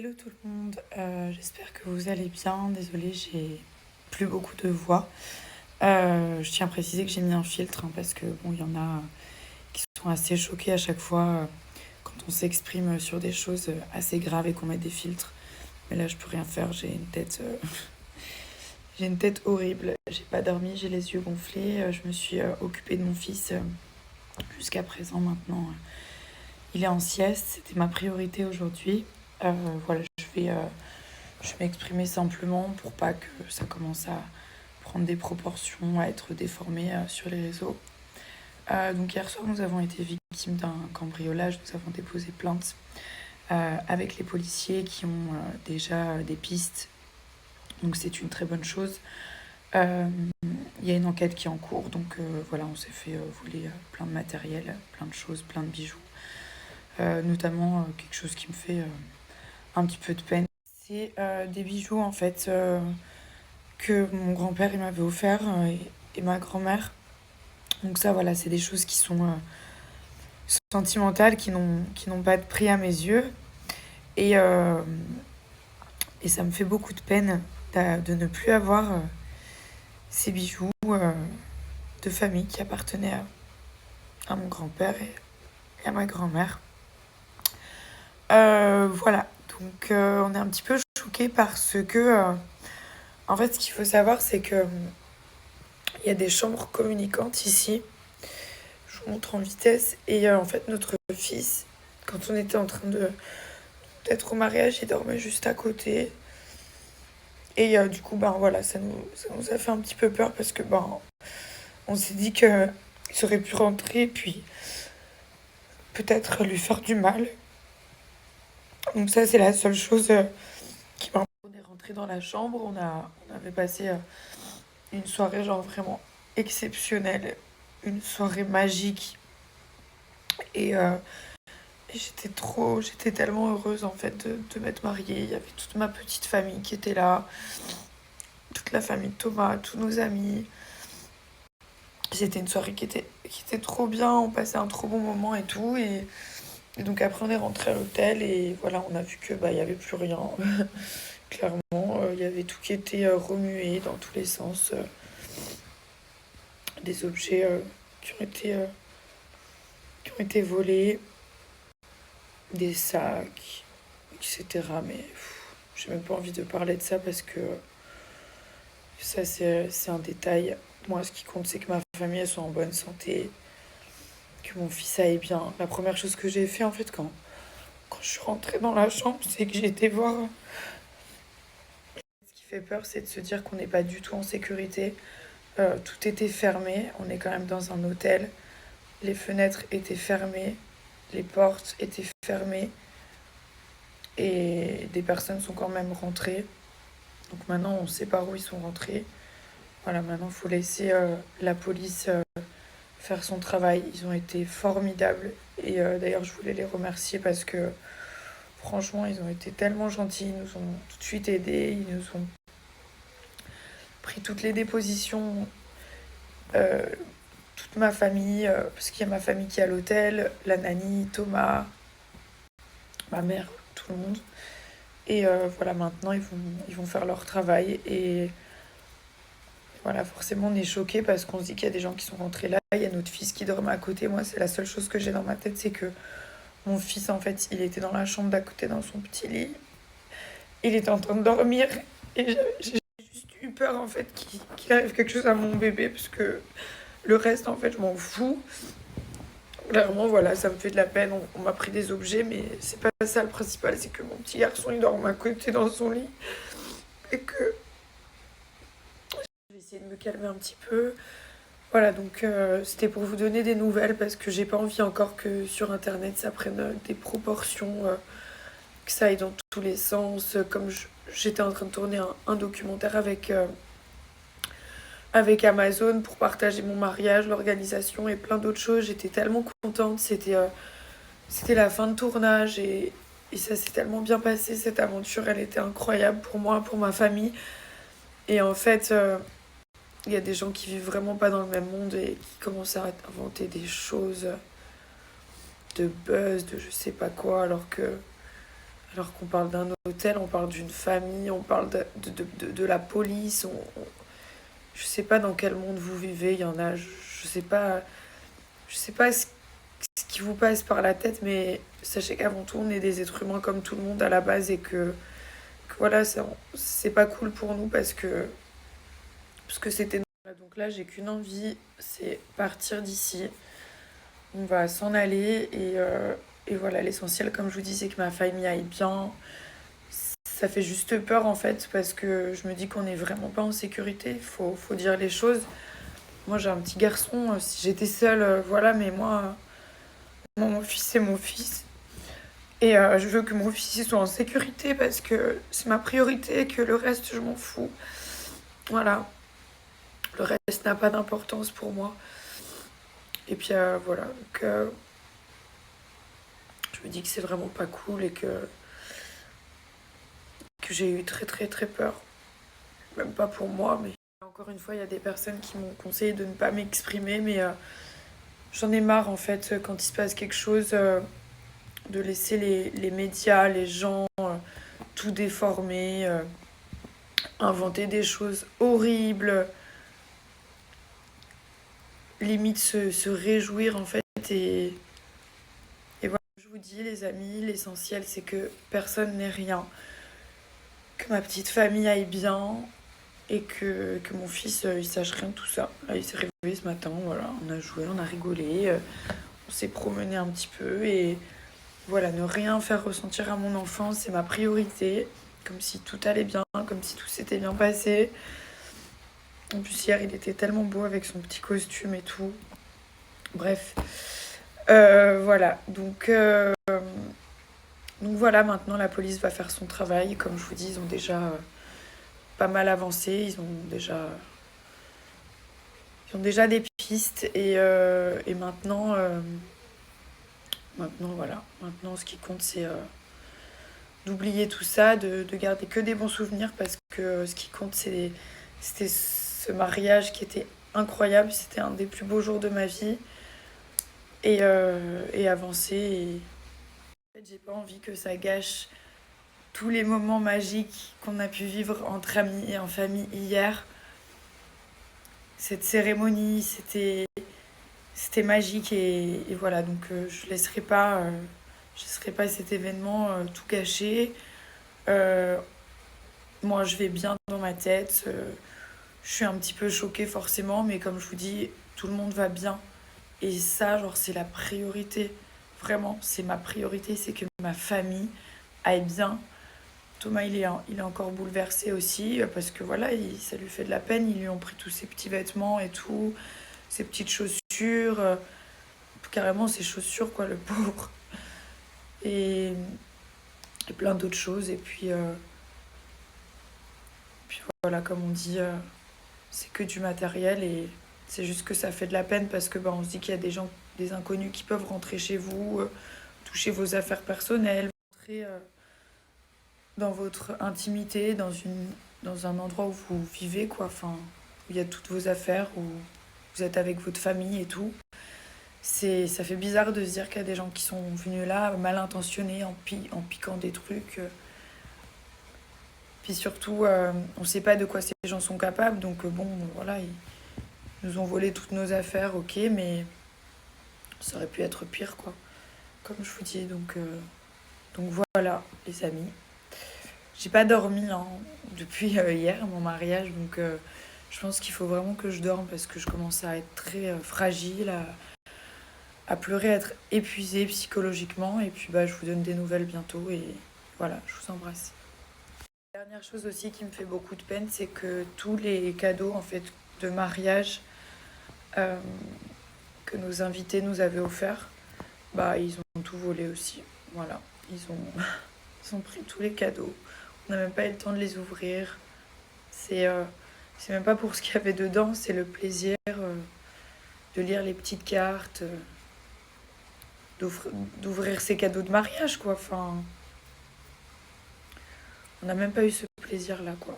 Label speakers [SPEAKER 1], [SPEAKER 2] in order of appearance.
[SPEAKER 1] Hello tout le monde, j'espère que vous allez bien. Désolée, j'ai plus beaucoup de voix. Je tiens à préciser que j'ai mis un filtre parce que bon, il y en a qui sont assez choqués à chaque fois quand on s'exprime sur des choses assez graves et qu'on met des filtres. Mais là, je peux rien faire, j'ai une tête horrible. J'ai pas dormi, j'ai les yeux gonflés. Je me suis occupée de mon fils jusqu'à présent maintenant. Il est en sieste, c'était ma priorité aujourd'hui. Voilà, je vais m'exprimer simplement pour pas que ça commence à prendre des proportions, à être déformé sur les réseaux. Donc hier soir, nous avons été victimes d'un cambriolage. Nous avons déposé plainte avec les policiers qui ont déjà des pistes. Donc c'est une très bonne chose. Il y a une enquête qui est en cours. Donc voilà, on s'est fait voler plein de matériel, plein de choses, plein de bijoux. Notamment quelque chose qui me fait un petit peu de peine. C'est des bijoux en fait que mon grand-père il m'avait offert et ma grand-mère. Donc ça voilà, c'est des choses qui sont sentimentales, qui n'ont pas de prix à mes yeux. Et, euh, et ça me fait beaucoup de peine de ne plus avoir ces bijoux de famille qui appartenaient à mon grand-père et à ma grand-mère. Voilà, donc on est un petit peu choqués parce que en fait ce qu'il faut savoir c'est que il y a des chambres communicantes ici. Je vous montre en vitesse. Et en fait, notre fils, quand on était en train d'être au mariage, il dormait juste à côté. Et du coup, ben voilà, ça nous a fait un petit peu peur parce que ben on s'est dit qu'il aurait pu rentrer puis peut-être lui faire du mal. Donc ça, c'est la seule chose qui m'a... On est rentré dans la chambre, on avait passé une soirée genre vraiment exceptionnelle, une soirée magique. Et j'étais tellement heureuse en fait de m'être mariée. Il y avait toute ma petite famille qui était là, toute la famille de Thomas, tous nos amis. C'était une soirée qui était trop bien, on passait un trop bon moment et tout. Et donc après on est rentré à l'hôtel et voilà, on a vu que bah il y avait plus rien. Clairement, il y avait tout qui était remué dans tous les sens. Des objets qui ont été volés, des sacs, etc. Mais j'ai même pas envie de parler de ça parce que ça, c'est un détail. Moi, ce qui compte, c'est que ma famille, elle soit en bonne santé, que mon fils aille bien. La première chose que j'ai fait, en fait, quand je suis rentrée dans la chambre, c'est que j'ai été voir. Ce qui fait peur, c'est de se dire qu'on n'est pas du tout en sécurité. Tout était fermé. On est quand même dans un hôtel. Les fenêtres étaient fermées. Les portes étaient fermées. Et des personnes sont quand même rentrées. Donc maintenant, on sait par où ils sont rentrés. Voilà, maintenant, il faut laisser la police faire son travail. Ils ont été formidables. Et d'ailleurs, je voulais les remercier parce que franchement, ils ont été tellement gentils. Ils nous ont tout de suite aidés. Ils nous ont pris toutes les dépositions. Euh, Toute ma famille, parce qu'il y a ma famille qui est à l'hôtel, la nanny, Thomas, ma mère, tout le monde. Et voilà, maintenant, ils vont faire leur travail. Et voilà, forcément, on est choqués parce qu'on se dit qu'il y a des gens qui sont rentrés là. Il y a notre fils qui dormait à côté. Moi, c'est la seule chose que j'ai dans ma tête, c'est que mon fils, en fait, il était dans la chambre d'à côté, dans son petit lit. Il était en train de dormir. Et j'ai juste eu peur, en fait, qu'il arrive quelque chose à mon bébé, parce que le reste, en fait, je m'en fous. Clairement, voilà, ça me fait de la peine. On m'a pris des objets, mais c'est pas ça le principal. C'est que mon petit garçon, il dort à côté dans son lit. Et que je vais essayer de me calmer un petit peu. Voilà, donc c'était pour vous donner des nouvelles parce que j'ai pas envie encore que sur internet ça prenne des proportions, que ça aille dans tous les sens. Comme j'étais en train de tourner un documentaire avec Amazon pour partager mon mariage, l'organisation et plein d'autres choses, j'étais tellement contente. C'était la fin de tournage et ça s'est tellement bien passé. Cette aventure, elle était incroyable pour moi, pour ma famille. Et en fait, il y a des gens qui vivent vraiment pas dans le même monde et qui commencent à inventer des choses de buzz, de je sais pas quoi, alors Alors qu'on parle d'un hôtel, on parle d'une famille, on parle de la police. Je sais pas dans quel monde vous vivez, il y en a, je sais pas ce qui vous passe par la tête, mais sachez qu'avant tout, on est des êtres humains comme tout le monde à la base et que voilà, c'est pas cool pour nous parce que c'était... Donc là, j'ai qu'une envie, c'est partir d'ici. On va s'en aller et voilà, l'essentiel, comme je vous dis, c'est que ma famille aille bien. Ça fait juste peur en fait, parce que je me dis qu'on n'est vraiment pas en sécurité, faut dire les choses. Moi, j'ai un petit garçon, si j'étais seule, voilà, mais moi, mon fils, c'est mon fils. Et je veux que mon fils soit en sécurité parce que c'est ma priorité et que le reste, je m'en fous. Voilà, le reste n'a pas d'importance pour moi. Et puis voilà, donc je me dis que c'est vraiment pas cool et que j'ai eu très très très peur. Même pas pour moi, mais encore une fois, il y a des personnes qui m'ont conseillé de ne pas m'exprimer, mais j'en ai marre en fait quand il se passe quelque chose de laisser les médias, les gens tout déformer, inventer des choses horribles, limite se réjouir en fait. Et voilà, je vous dis les amis, l'essentiel c'est que personne n'ait rien, que ma petite famille aille bien et que mon fils il sache rien de tout ça. Là il s'est réveillé ce matin, voilà, on a joué, on a rigolé, on s'est promené un petit peu et voilà, ne rien faire ressentir à mon enfant, c'est ma priorité, comme si tout allait bien, comme si tout s'était bien passé. En plus hier il était tellement beau avec son petit costume et tout. Bref, voilà, donc voilà, maintenant la police va faire son travail. Comme je vous dis, ils ont déjà pas mal avancé, ils ont déjà des pistes et maintenant voilà, maintenant ce qui compte c'est d'oublier tout ça, de garder que des bons souvenirs parce que ce qui compte c'était ce mariage qui était incroyable, c'était un des plus beaux jours de ma vie et avancer. En fait, j'ai pas envie que ça gâche tous les moments magiques qu'on a pu vivre entre amis et en famille hier. Cette cérémonie, c'était magique et voilà, donc je laisserai pas cet événement tout gâcher. Euh, Moi, je vais bien dans ma tête. Je suis un petit peu choquée forcément, mais comme je vous dis, tout le monde va bien. Et ça, genre, c'est la priorité. Vraiment, c'est ma priorité, c'est que ma famille aille bien. Thomas, il est encore bouleversé aussi, parce que voilà, ça lui fait de la peine. Ils lui ont pris tous ses petits vêtements et tout, ses petites chaussures, carrément ses chaussures, quoi, le pauvre. Et, et plein d'autres choses. Puis voilà, comme on dit, c'est que du matériel et c'est juste que ça fait de la peine parce que bah, on se dit qu'il y a des gens, des inconnus qui peuvent rentrer chez vous, toucher vos affaires personnelles, rentrer dans votre intimité, dans un endroit où vous vivez, quoi, enfin, où il y a toutes vos affaires, où vous êtes avec votre famille et tout. Ça fait bizarre de se dire qu'il y a des gens qui sont venus là mal intentionnés en piquant des trucs. Puis surtout, on ne sait pas de quoi ces gens sont capables, donc bon, voilà, ils nous ont volé toutes nos affaires, ok, mais ça aurait pu être pire, quoi, comme je vous dis, donc voilà, les amis. J'ai pas dormi hein, depuis hier, mon mariage, donc je pense qu'il faut vraiment que je dorme parce que je commence à être très fragile, à pleurer, à être épuisée psychologiquement, et puis bah, je vous donne des nouvelles bientôt, et voilà, je vous embrasse. Dernière chose aussi qui me fait beaucoup de peine, c'est que tous les cadeaux en fait de mariage euh, que nos invités nous avaient offerts, bah ils ont tout volé aussi. Voilà, ils ont pris tous les cadeaux. On n'a même pas eu le temps de les ouvrir. C'est euh, c'est même pas pour ce qu'il y avait dedans, c'est le plaisir de lire les petites cartes, d'ouvrir ces cadeaux de mariage quoi. Enfin, on n'a même pas eu ce plaisir là quoi.